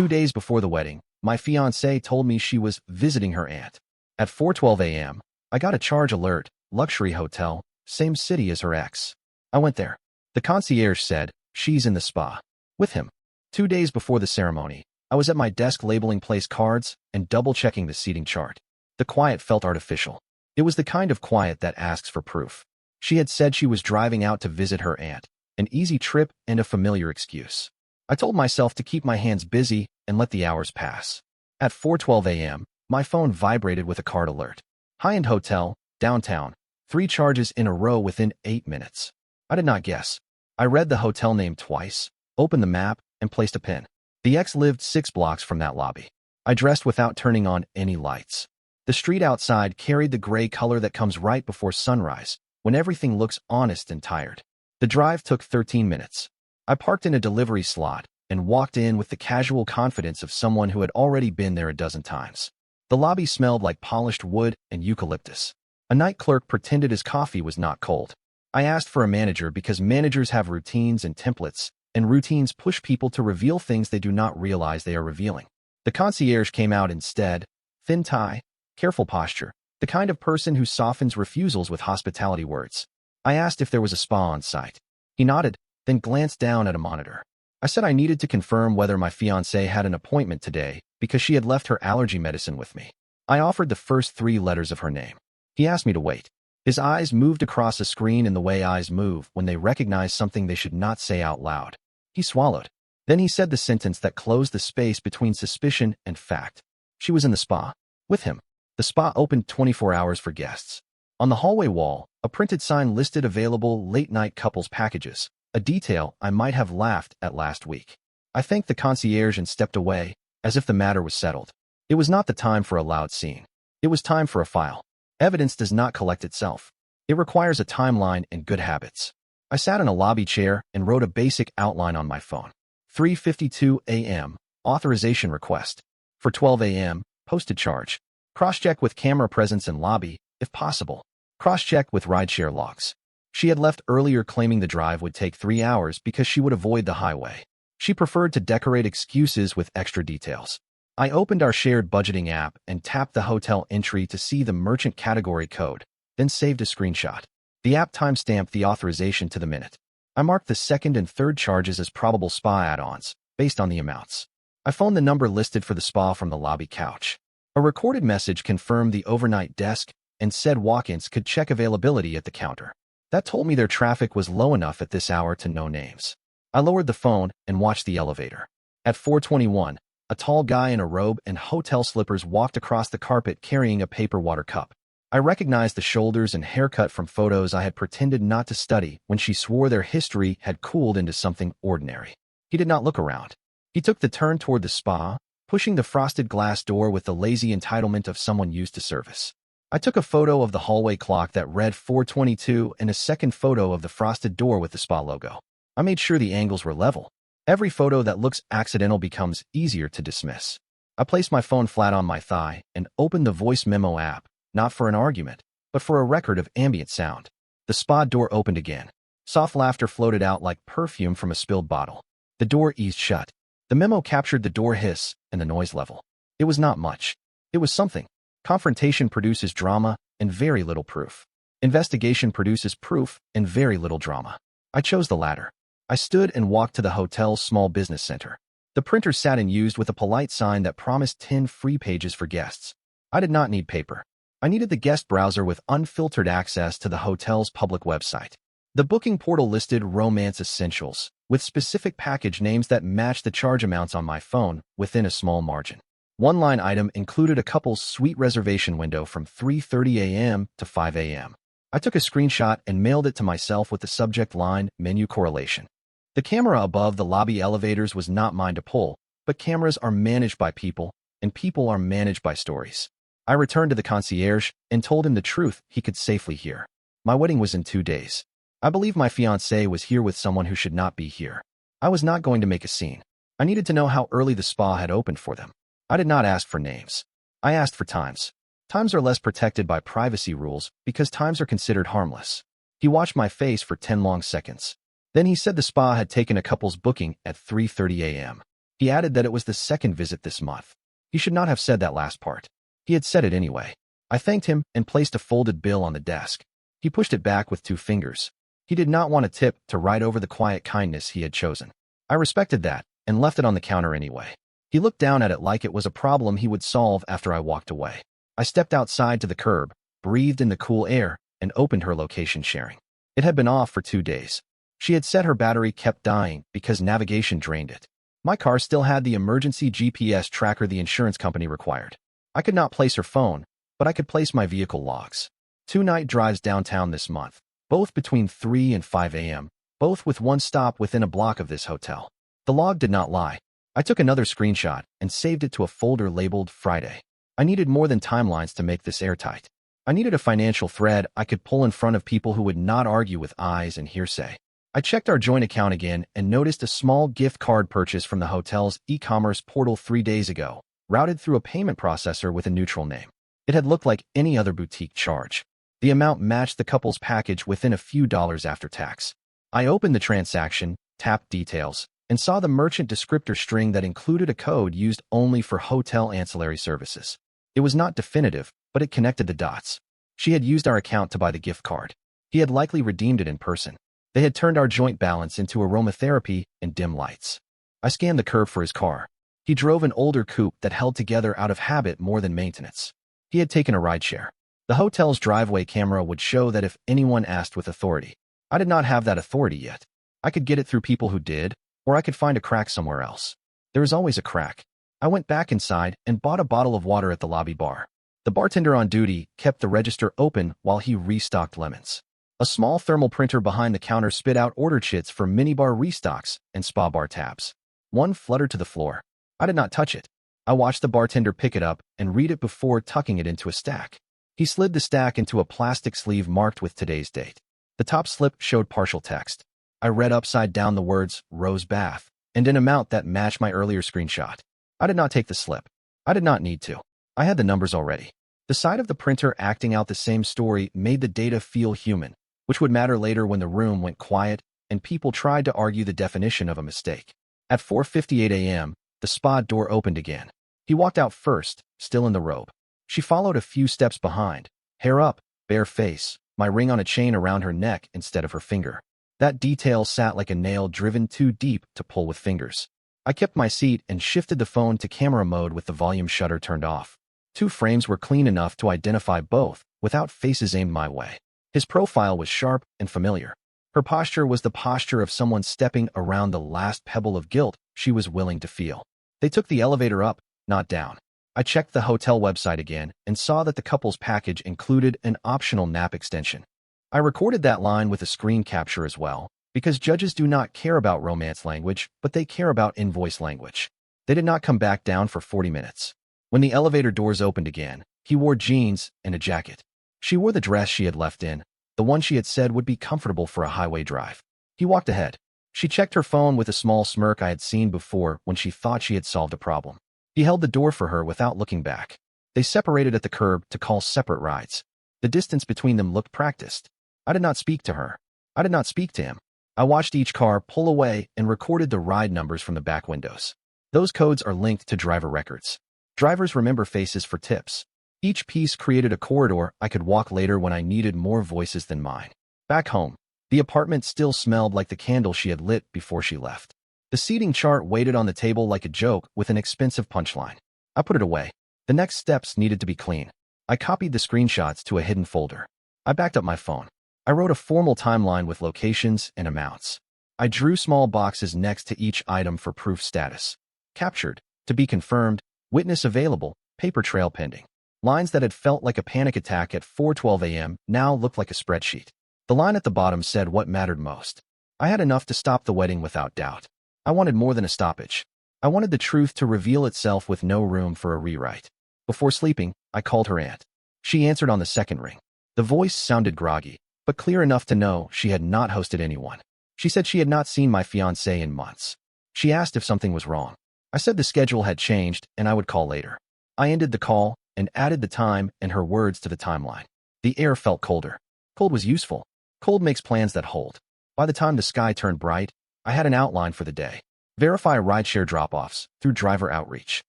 2 days before the wedding, my fiancée told me she was visiting her aunt. At 4:12 a.m., I got a charge alert, luxury hotel, same city as her ex. I went there. The concierge said, she's in the spa. With him. 2 days before the ceremony, I was at my desk labeling place cards and double-checking the seating chart. The quiet felt artificial. It was the kind of quiet that asks for proof. She had said she was driving out to visit her aunt, an easy trip and a familiar excuse. I told myself to keep my hands busy and let the hours pass. At 4:12 a.m., my phone vibrated with a card alert. High-end hotel, downtown, 3 charges in a row within 8 minutes. I did not guess. I read the hotel name twice, opened the map, and placed a pin. The ex lived 6 blocks from that lobby. I dressed without turning on any lights. The street outside carried the gray color that comes right before sunrise, when everything looks honest and tired. The drive took 13 minutes. I parked in a delivery slot and walked in with the casual confidence of someone who had already been there a dozen times. The lobby smelled like polished wood and eucalyptus. A night clerk pretended his coffee was not cold. I asked for a manager because managers have routines and templates, and routines push people to reveal things they do not realize they are revealing. The concierge came out instead, thin tie, careful posture, the kind of person who softens refusals with hospitality words. I asked if there was a spa on site. He nodded, then glanced down at a monitor. I said I needed to confirm whether my fiancée had an appointment today because she had left her allergy medicine with me. I offered the first 3 letters of her name. He asked me to wait. His eyes moved across a screen in the way eyes move when they recognize something they should not say out loud. He swallowed. Then he said the sentence that closed the space between suspicion and fact. She was in the spa. With him. The spa opened 24 hours for guests. On the hallway wall, a printed sign listed available late-night couples packages, a detail I might have laughed at last week. I thanked the concierge and stepped away, as if the matter was settled. It was not the time for a loud scene. It was time for a file. Evidence does not collect itself. It requires a timeline and good habits. I sat in a lobby chair and wrote a basic outline on my phone. 3:52 a.m. Authorization request. For 12 a.m. Posted charge. Cross-check with camera presence in lobby, if possible. Cross-check with rideshare logs. She had left earlier claiming the drive would take 3 hours because she would avoid the highway. She preferred to decorate excuses with extra details. I opened our shared budgeting app and tapped the hotel entry to see the merchant category code, then saved a screenshot. The app timestamped the authorization to the minute. I marked the second and third charges as probable spa add-ons, based on the amounts. I phoned the number listed for the spa from the lobby couch. A recorded message confirmed the overnight desk and said walk-ins could check availability at the counter. That told me their traffic was low enough at this hour to know names. I lowered the phone and watched the elevator. At 4:21, a tall guy in a robe and hotel slippers walked across the carpet carrying a paper water cup. I recognized the shoulders and haircut from photos I had pretended not to study when she swore their history had cooled into something ordinary. He did not look around. He took the turn toward the spa, pushing the frosted glass door with the lazy entitlement of someone used to service. I took a photo of the hallway clock that read 4:22 and a second photo of the frosted door with the spa logo. I made sure the angles were level. Every photo that looks accidental becomes easier to dismiss. I placed my phone flat on my thigh and opened the voice memo app, not for an argument, but for a record of ambient sound. The spa door opened again. Soft laughter floated out like perfume from a spilled bottle. The door eased shut. The memo captured the door hiss and the noise level. It was not much. It was something. Confrontation produces drama and very little proof. Investigation produces proof and very little drama. I chose the latter. I stood and walked to the hotel's small business center. The printer sat unused with a polite sign that promised 10 free pages for guests. I did not need paper. I needed the guest browser with unfiltered access to the hotel's public website. The booking portal listed romance essentials, with specific package names that matched the charge amounts on my phone within a small margin. One line item included a couple's suite reservation window from 3:30 a.m. to 5 a.m. I took a screenshot and mailed it to myself with the subject line, menu correlation. The camera above the lobby elevators was not mine to pull, but cameras are managed by people, and people are managed by stories. I returned to the concierge and told him the truth he could safely hear. My wedding was in 2 days. I believe my fiancée was here with someone who should not be here. I was not going to make a scene. I needed to know how early the spa had opened for them. I did not ask for names. I asked for times. Times are less protected by privacy rules because times are considered harmless. He watched my face for 10 long seconds. Then he said the spa had taken a couple's booking at 3:30 a.m. He added that it was the second visit this month. He should not have said that last part. He had said it anyway. I thanked him and placed a folded bill on the desk. He pushed it back with 2 fingers. He did not want a tip to ride over the quiet kindness he had chosen. I respected that and left it on the counter anyway. He looked down at it like it was a problem he would solve after I walked away. I stepped outside to the curb, breathed in the cool air, and opened her location sharing. It had been off for 2 days. She had said her battery kept dying because navigation drained it. My car still had the emergency GPS tracker the insurance company required. I could not place her phone, but I could place my vehicle logs. 2 night drives downtown this month, both between 3 and 5 a.m., both with 1 stop within a block of this hotel. The log did not lie. I took another screenshot and saved it to a folder labeled Friday. I needed more than timelines to make this airtight. I needed a financial thread I could pull in front of people who would not argue with eyes and hearsay. I checked our joint account again and noticed a small gift card purchase from the hotel's e-commerce portal 3 days ago, routed through a payment processor with a neutral name. It had looked like any other boutique charge. The amount matched the couple's package within a few dollars after tax. I opened the transaction, tapped details, and saw the merchant descriptor string that included a code used only for hotel ancillary services. It was not definitive, but it connected the dots. She had used our account to buy the gift card. He had likely redeemed it in person. They had turned our joint balance into aromatherapy and dim lights. I scanned the curb for his car. He drove an older coupe that held together out of habit more than maintenance. He had taken a rideshare. The hotel's driveway camera would show that if anyone asked with authority. I did not have that authority yet. I could get it through people who did, or I could find a crack somewhere else. There is always a crack. I went back inside and bought a bottle of water at the lobby bar. The bartender on duty kept the register open while he restocked lemons. A small thermal printer behind the counter spit out order chits for minibar restocks and spa bar tabs. One fluttered to the floor. I did not touch it. I watched the bartender pick it up and read it before tucking it into a stack. He slid the stack into a plastic sleeve marked with today's date. The top slip showed partial text. I read upside down the words, Rose Bath, and an amount that matched my earlier screenshot. I did not take the slip. I did not need to. I had the numbers already. The sight of the printer acting out the same story made the data feel human, which would matter later when the room went quiet and people tried to argue the definition of a mistake. At 4:58 a.m., the spa door opened again. He walked out first, still in the robe. She followed a few steps behind, hair up, bare face, my ring on a chain around her neck instead of her finger. That detail sat like a nail driven too deep to pull with fingers. I kept my seat and shifted the phone to camera mode with the volume shutter turned off. 2 frames were clean enough to identify both, without faces aimed my way. His profile was sharp and familiar. Her posture was the posture of someone stepping around the last pebble of guilt she was willing to feel. They took the elevator up, not down. I checked the hotel website again and saw that the couple's package included an optional nap extension. I recorded that line with a screen capture as well, because judges do not care about romance language, but they care about invoice language. They did not come back down for 40 minutes. When the elevator doors opened again, he wore jeans and a jacket. She wore the dress she had left in, the one she had said would be comfortable for a highway drive. He walked ahead. She checked her phone with a small smirk I had seen before when she thought she had solved a problem. He held the door for her without looking back. They separated at the curb to call separate rides. The distance between them looked practiced. I did not speak to her. I did not speak to him. I watched each car pull away and recorded the ride numbers from the back windows. Those codes are linked to driver records. Drivers remember faces for tips. Each piece created a corridor I could walk later when I needed more voices than mine. Back home, the apartment still smelled like the candle she had lit before she left. The seating chart waited on the table like a joke with an expensive punchline. I put it away. The next steps needed to be clean. I copied the screenshots to a hidden folder. I backed up my phone. I wrote a formal timeline with locations and amounts. I drew small boxes next to each item for proof status. Captured, to be confirmed, witness available, paper trail pending. Lines that had felt like a panic attack at 4:12 a.m. now looked like a spreadsheet. The line at the bottom said what mattered most. I had enough to stop the wedding without doubt. I wanted more than a stoppage. I wanted the truth to reveal itself with no room for a rewrite. Before sleeping, I called her aunt. She answered on the second ring. The voice sounded groggy, but clear enough to know she had not hosted anyone. She said she had not seen my fiancé in months. She asked if something was wrong. I said the schedule had changed and I would call later. I ended the call and added the time and her words to the timeline. The air felt colder. Cold was useful. Cold makes plans that hold. By the time the sky turned bright, I had an outline for the day. Verify rideshare drop-offs through driver outreach.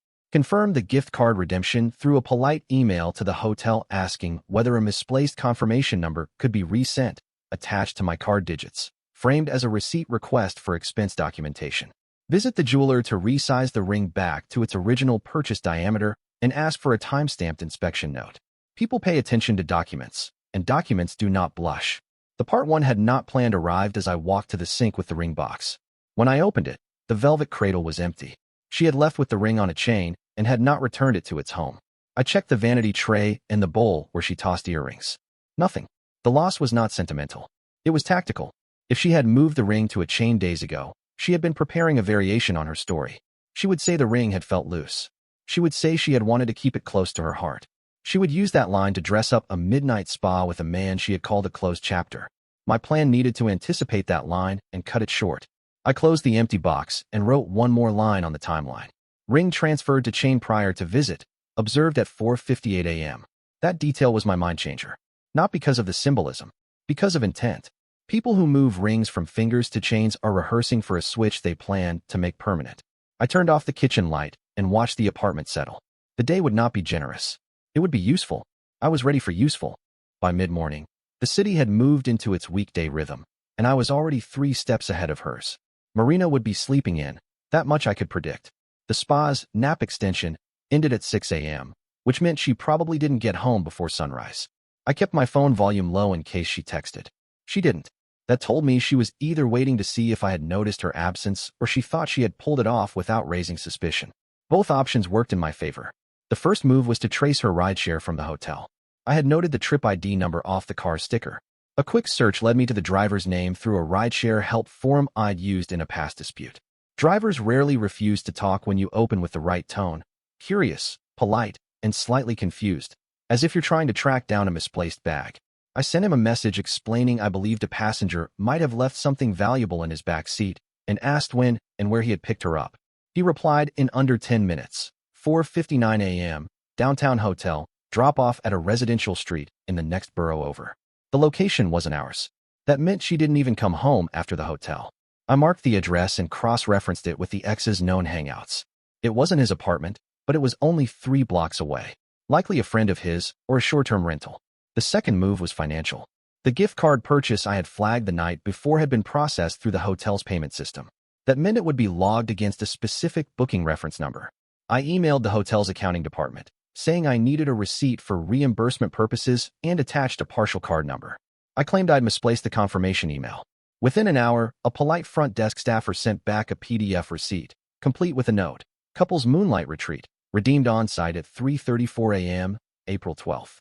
Confirm the gift card redemption through a polite email to the hotel asking whether a misplaced confirmation number could be resent, attached to my card digits, framed as a receipt request for expense documentation. Visit the jeweler to resize the ring back to its original purchase diameter and ask for a time-stamped inspection note. People pay attention to documents, and documents do not blush. The part one had not planned arrived as I walked to the sink with the ring box. When I opened it, the velvet cradle was empty. She had left with the ring on a chain and had not returned it to its home. I checked the vanity tray and the bowl where she tossed earrings. Nothing. The loss was not sentimental. It was tactical. If she had moved the ring to a chain days ago, she had been preparing a variation on her story. She would say the ring had felt loose. She would say she had wanted to keep it close to her heart. She would use that line to dress up a midnight spa with a man she had called a closed chapter. My plan needed to anticipate that line and cut it short. I closed the empty box and wrote one more line on the timeline. Ring transferred to chain prior to visit, observed at 4:58 a.m. That detail was my mind changer. Not because of the symbolism, because of intent. People who move rings from fingers to chains are rehearsing for a switch they plan to make permanent. I turned off the kitchen light and watched the apartment settle. The day would not be generous. It would be useful. I was ready for useful. By mid-morning, the city had moved into its weekday rhythm, and I was already 3 steps ahead of hers. Marina would be sleeping in, that much I could predict. The spa's nap extension ended at 6 a.m., which meant she probably didn't get home before sunrise. I kept my phone volume low in case she texted. She didn't. That told me she was either waiting to see if I had noticed her absence or she thought she had pulled it off without raising suspicion. Both options worked in my favor. The first move was to trace her rideshare from the hotel. I had noted the trip ID number off the car sticker. A quick search led me to the driver's name through a rideshare help forum I'd used in a past dispute. Drivers rarely refuse to talk when you open with the right tone. Curious, polite, and slightly confused, as if you're trying to track down a misplaced bag. I sent him a message explaining I believed a passenger might have left something valuable in his back seat and asked when and where he had picked her up. He replied in under 10 minutes. 4:59 a.m., downtown hotel, drop off at a residential street in the next borough over. The location wasn't ours. That meant she didn't even come home after the hotel. I marked the address and cross-referenced it with the ex's known hangouts. It wasn't his apartment, but it was only 3 blocks away. Likely a friend of his or a short-term rental. The second move was financial. The gift card purchase I had flagged the night before had been processed through the hotel's payment system. That meant it would be logged against a specific booking reference number. I emailed the hotel's accounting department, saying I needed a receipt for reimbursement purposes and attached a partial card number. I claimed I'd misplaced the confirmation email. Within an hour, a polite front desk staffer sent back a PDF receipt, complete with a note. Couple's moonlight retreat, redeemed on-site at 3:34 a.m., April 12th.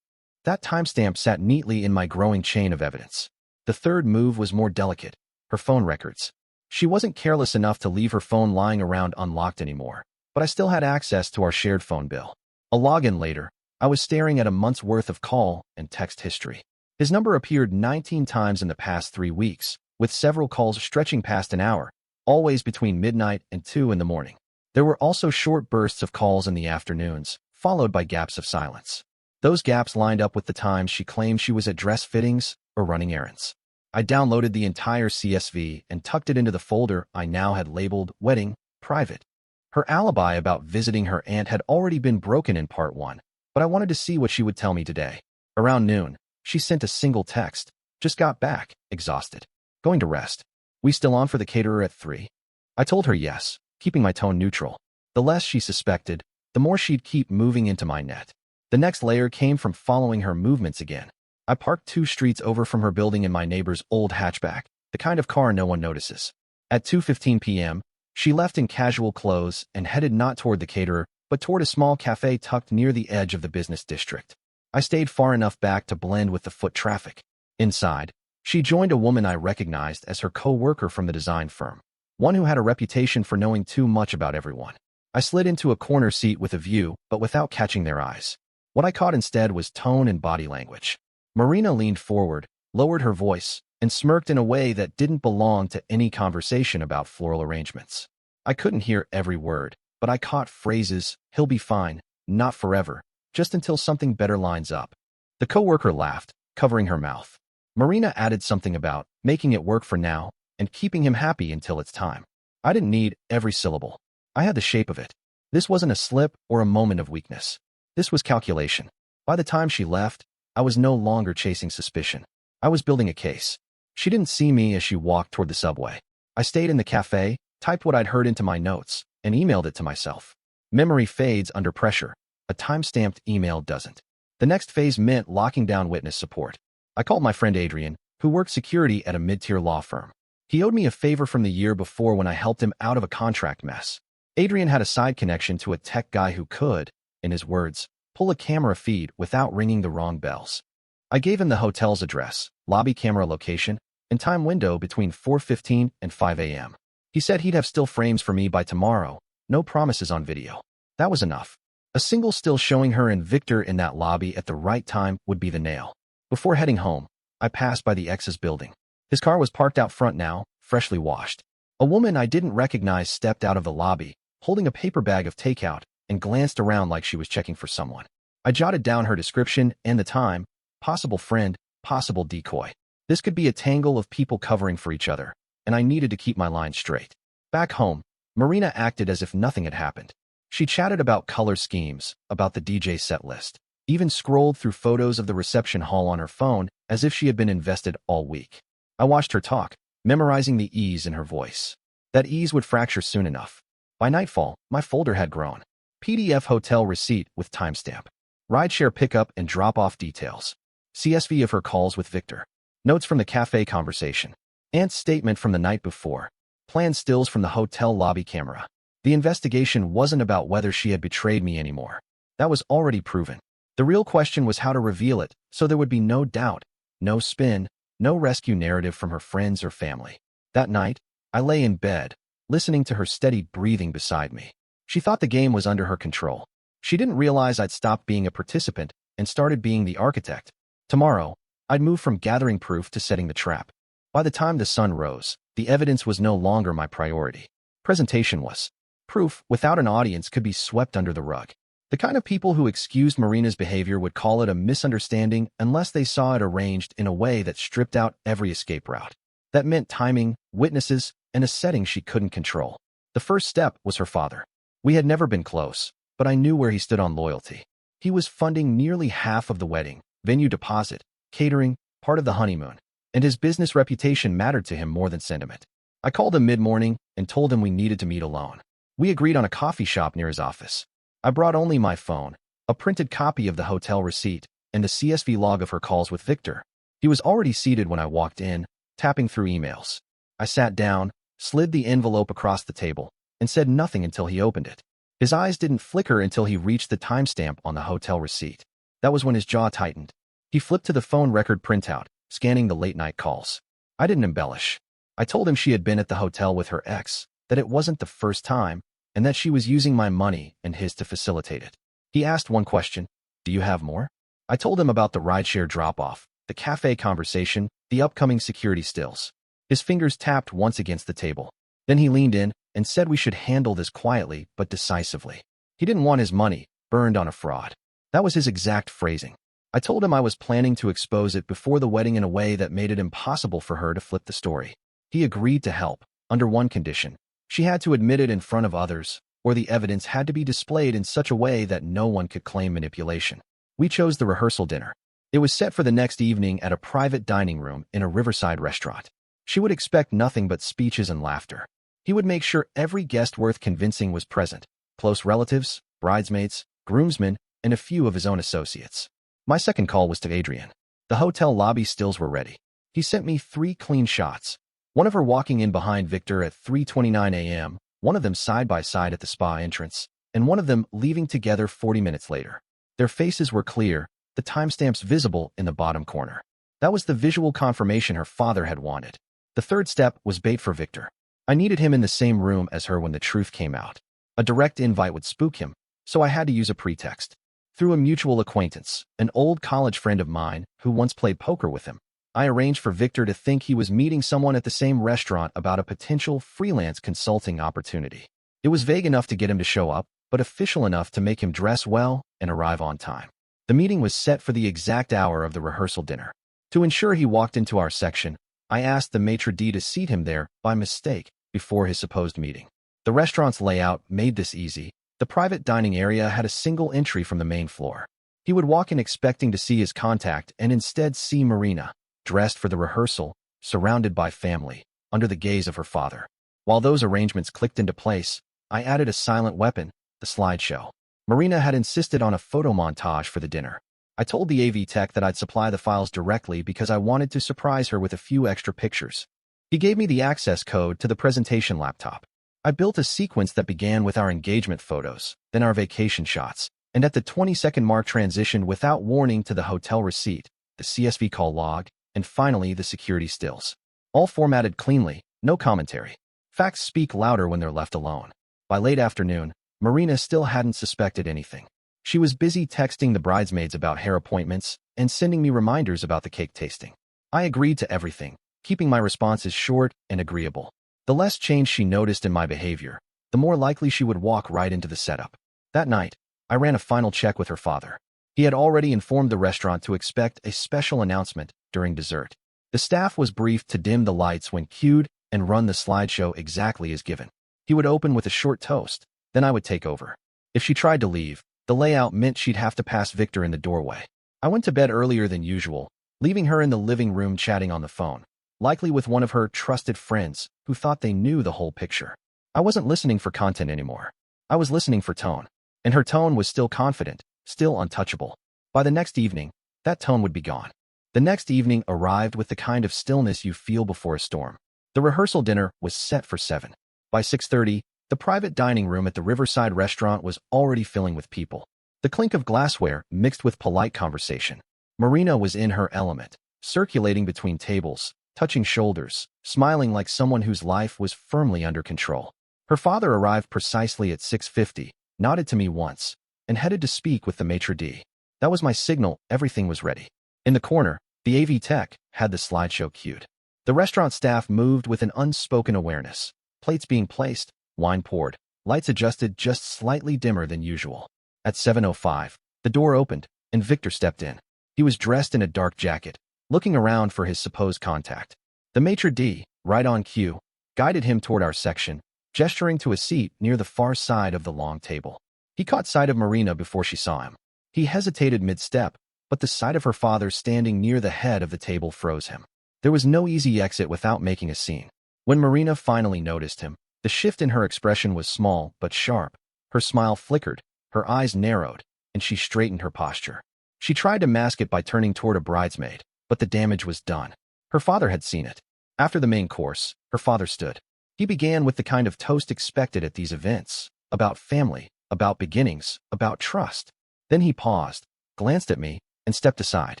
That timestamp sat neatly in my growing chain of evidence. The third move was more delicate, her phone records. She wasn't careless enough to leave her phone lying around unlocked anymore, but I still had access to our shared phone bill. A login later, I was staring at a month's worth of call and text history. His number appeared 19 times in the past 3 weeks, with several calls stretching past an hour, always between midnight and 2 in the morning. There were also short bursts of calls in the afternoons, followed by gaps of silence. Those gaps lined up with the times she claimed she was at dress fittings or running errands. I downloaded the entire CSV and tucked it into the folder I now had labeled Wedding, Private. Her alibi about visiting her aunt had already been broken in part 1, but I wanted to see what she would tell me today. Around noon, she sent a single text. Just got back, exhausted. Going to rest. We still on for the caterer at 3? I told her yes, keeping my tone neutral. The less she suspected, the more she'd keep moving into my net. The next layer came from following her movements again. I parked 2 streets over from her building in my neighbor's old hatchback, the kind of car no one notices. At 2:15 p.m., she left in casual clothes and headed not toward the caterer, but toward a small cafe tucked near the edge of the business district. I stayed far enough back to blend with the foot traffic. Inside, she joined a woman I recognized as her co-worker from the design firm, one who had a reputation for knowing too much about everyone. I slid into a corner seat with a view, but without catching their eyes. What I caught instead was tone and body language. Marina leaned forward, lowered her voice, and smirked in a way that didn't belong to any conversation about floral arrangements. I couldn't hear every word, but I caught phrases, "He'll be fine, not forever, just until something better lines up." The coworker laughed, covering her mouth. Marina added something about making it work for now and keeping him happy until it's time. I didn't need every syllable. I had the shape of it. This wasn't a slip or a moment of weakness. This was calculation. By the time she left, I was no longer chasing suspicion. I was building a case. She didn't see me as she walked toward the subway. I stayed in the cafe, typed what I'd heard into my notes, and emailed it to myself. Memory fades under pressure. A time-stamped email doesn't. The next phase meant locking down witness support. I called my friend Adrian, who worked security at a mid-tier law firm. He owed me a favor from the year before when I helped him out of a contract mess. Adrian had a side connection to a tech guy who could, in his words, pull a camera feed without ringing the wrong bells. I gave him the hotel's address, lobby camera location, and time window between 4:15 and 5 a.m. He said he'd have still frames for me by tomorrow, no promises on video. That was enough. A single still showing her and Victor in that lobby at the right time would be the nail. Before heading home, I passed by the ex's building. His car was parked out front now, freshly washed. A woman I didn't recognize stepped out of the lobby, holding a paper bag of takeout, and glanced around like she was checking for someone. I jotted down her description and the time, possible friend, possible decoy. This could be a tangle of people covering for each other, and I needed to keep my line straight. Back home, Marina acted as if nothing had happened. She chatted about color schemes, about the DJ set list, even scrolled through photos of the reception hall on her phone as if she had been invested all week. I watched her talk, memorizing the ease in her voice. That ease would fracture soon enough. By nightfall, my folder had grown. PDF hotel receipt with timestamp. Rideshare pickup and drop-off details. CSV of her calls with Victor. Notes from the cafe conversation. Aunt's statement from the night before. Planned stills from the hotel lobby camera. The investigation wasn't about whether she had betrayed me anymore. That was already proven. The real question was how to reveal it so there would be no doubt, no spin, no rescue narrative from her friends or family. That night, I lay in bed, listening to her steady breathing beside me. She thought the game was under her control. She didn't realize I'd stopped being a participant and started being the architect. Tomorrow, I'd move from gathering proof to setting the trap. By the time the sun rose, the evidence was no longer my priority. Presentation was. Proof without an audience could be swept under the rug. The kind of people who excused Marina's behavior would call it a misunderstanding unless they saw it arranged in a way that stripped out every escape route. That meant timing, witnesses, and a setting she couldn't control. The first step was her father. We had never been close, but I knew where he stood on loyalty. He was funding nearly half of the wedding, venue deposit, catering, part of the honeymoon, and his business reputation mattered to him more than sentiment. I called him mid-morning and told him we needed to meet alone. We agreed on a coffee shop near his office. I brought only my phone, a printed copy of the hotel receipt, and the CSV log of her calls with Victor. He was already seated when I walked in, tapping through emails. I sat down, slid the envelope across the table, and said nothing until he opened it. His eyes didn't flicker until he reached the timestamp on the hotel receipt. That was when his jaw tightened. He flipped to the phone record printout, scanning the late-night calls. I didn't embellish. I told him she had been at the hotel with her ex, that it wasn't the first time, and that she was using my money and his to facilitate it. He asked one question, "Do you have more?" I told him about the rideshare drop-off, the cafe conversation, the upcoming security stills. His fingers tapped once against the table. Then he leaned in and said we should handle this quietly but decisively. He didn't want his money burned on a fraud. That was his exact phrasing. I told him I was planning to expose it before the wedding in a way that made it impossible for her to flip the story. He agreed to help, under one condition. She had to admit it in front of others, or the evidence had to be displayed in such a way that no one could claim manipulation. We chose the rehearsal dinner. It was set for the next evening at a private dining room in a riverside restaurant. She would expect nothing but speeches and laughter. He would make sure every guest worth convincing was present, close relatives, bridesmaids, groomsmen, and a few of his own associates. My second call was to Adrian. The hotel lobby stills were ready. He sent me 3 clean shots. One of her walking in behind Victor at 3:29 a.m., one of them side by side at the spa entrance, and one of them leaving together 40 minutes later. Their faces were clear, the timestamps visible in the bottom corner. That was the visual confirmation her father had wanted. The third step was bait for Victor. I needed him in the same room as her when the truth came out. A direct invite would spook him, so I had to use a pretext. Through a mutual acquaintance, an old college friend of mine who once played poker with him, I arranged for Victor to think he was meeting someone at the same restaurant about a potential freelance consulting opportunity. It was vague enough to get him to show up, but official enough to make him dress well and arrive on time. The meeting was set for the exact hour of the rehearsal dinner. To ensure he walked into our section, I asked the maitre d' to seat him there by mistake, before his supposed meeting. The restaurant's layout made this easy. The private dining area had a single entry from the main floor. He would walk in expecting to see his contact and instead see Marina, dressed for the rehearsal, surrounded by family, under the gaze of her father. While those arrangements clicked into place, I added a silent weapon, the slideshow. Marina had insisted on a photo montage for the dinner. I told the AV tech that I'd supply the files directly because I wanted to surprise her with a few extra pictures. He gave me the access code to the presentation laptop. I built a sequence that began with our engagement photos, then our vacation shots, and at the 20-second mark transitioned without warning to the hotel receipt, the CSV call log, and finally the security stills. All formatted cleanly, no commentary. Facts speak louder when they're left alone. By late afternoon, Marina still hadn't suspected anything. She was busy texting the bridesmaids about hair appointments and sending me reminders about the cake tasting. I agreed to everything, keeping my responses short and agreeable. The less change she noticed in my behavior, the more likely she would walk right into the setup. That night, I ran a final check with her father. He had already informed the restaurant to expect a special announcement during dessert. The staff was briefed to dim the lights when cued and run the slideshow exactly as given. He would open with a short toast, then I would take over. If she tried to leave, the layout meant she'd have to pass Victor in the doorway. I went to bed earlier than usual, leaving her in the living room chatting on the phone, likely with one of her trusted friends who thought they knew the whole picture. I wasn't listening for content anymore. I was listening for tone. And her tone was still confident, still untouchable. By the next evening, that tone would be gone. The next evening arrived with the kind of stillness you feel before a storm. The rehearsal dinner was set for 7. By 6:30, the private dining room at the Riverside restaurant was already filling with people. The clink of glassware mixed with polite conversation. Marina was in her element, circulating between tables, touching shoulders, smiling like someone whose life was firmly under control. Her father arrived precisely at 6:50, nodded to me once, and headed to speak with the maitre d'. That was my signal everything was ready. In the corner, the AV tech had the slideshow queued. The restaurant staff moved with an unspoken awareness. Plates being placed, wine poured, lights adjusted just slightly dimmer than usual. At 7:05, the door opened, and Victor stepped in. He was dressed in a dark jacket, looking around for his supposed contact. The maitre d', right on cue, guided him toward our section, gesturing to a seat near the far side of the long table. He caught sight of Marina before she saw him. He hesitated mid-step, but the sight of her father standing near the head of the table froze him. There was no easy exit without making a scene. When Marina finally noticed him, the shift in her expression was small but sharp. Her smile flickered, her eyes narrowed, and she straightened her posture. She tried to mask it by turning toward a bridesmaid, but the damage was done. Her father had seen it. After the main course, her father stood. He began with the kind of toast expected at these events, about family, about beginnings, about trust. Then he paused, glanced at me, and stepped aside.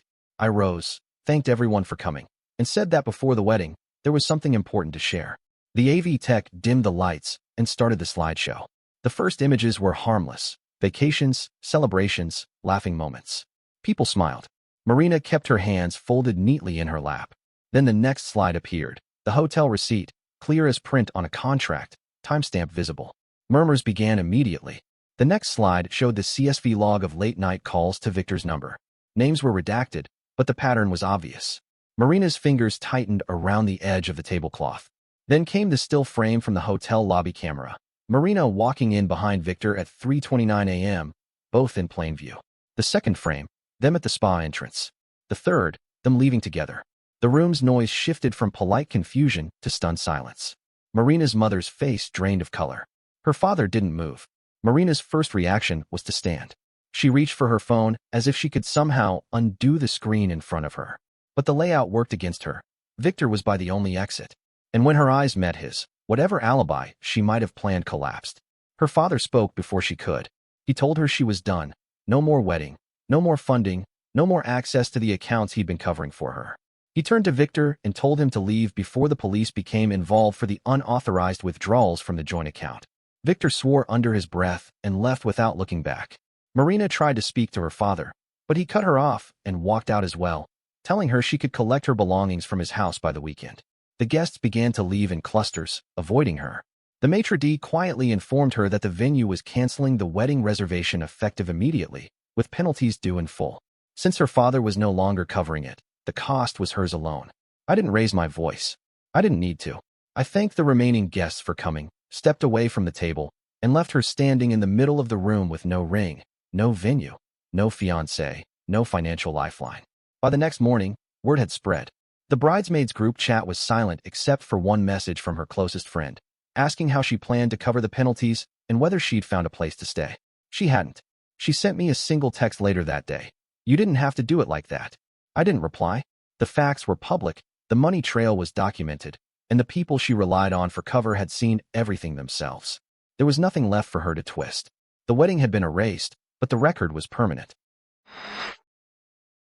I rose, thanked everyone for coming, and said that before the wedding, there was something important to share. The AV tech dimmed the lights and started the slideshow. The first images were harmless: vacations, celebrations, laughing moments. People smiled. Marina kept her hands folded neatly in her lap. Then the next slide appeared, the hotel receipt, clear as print on a contract, timestamp visible. Murmurs began immediately. The next slide showed the CSV log of late-night calls to Victor's number. Names were redacted, but the pattern was obvious. Marina's fingers tightened around the edge of the tablecloth. Then came the still frame from the hotel lobby camera. Marina walking in behind Victor at 3:29 a.m., both in plain view. The second frame, them at the spa entrance. The third, them leaving together. The room's noise shifted from polite confusion to stunned silence. Marina's mother's face drained of color. Her father didn't move. Marina's first reaction was to stand. She reached for her phone as if she could somehow undo the screen in front of her. But the layout worked against her. Victor was by the only exit. And when her eyes met his, whatever alibi she might have planned collapsed. Her father spoke before she could. He told her she was done. No more wedding, no more funding, no more access to the accounts he'd been covering for her. He turned to Victor and told him to leave before the police became involved for the unauthorized withdrawals from the joint account. Victor swore under his breath and left without looking back. Marina tried to speak to her father, but he cut her off and walked out as well, telling her she could collect her belongings from his house by the weekend. The guests began to leave in clusters, avoiding her. The maitre d' quietly informed her that the venue was canceling the wedding reservation effective immediately, with penalties due in full. Since her father was no longer covering it, the cost was hers alone. I didn't raise my voice. I didn't need to. I thanked the remaining guests for coming, stepped away from the table, and left her standing in the middle of the room with no ring, no venue, no fiancé, no financial lifeline. By the next morning, word had spread. The bridesmaids group chat was silent except for one message from her closest friend, asking how she planned to cover the penalties and whether she'd found a place to stay. She hadn't. She sent me a single text later that day. "You didn't have to do it like that." I didn't reply. The facts were public, the money trail was documented, and the people she relied on for cover had seen everything themselves. There was nothing left for her to twist. The wedding had been erased, but the record was permanent.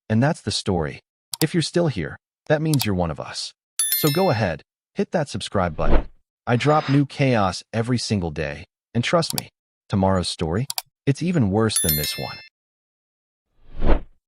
And that's the story. If you're still here, that means you're one of us. So go ahead, hit that subscribe button. I drop new chaos every single day, and trust me, tomorrow's story, it's even worse than this one.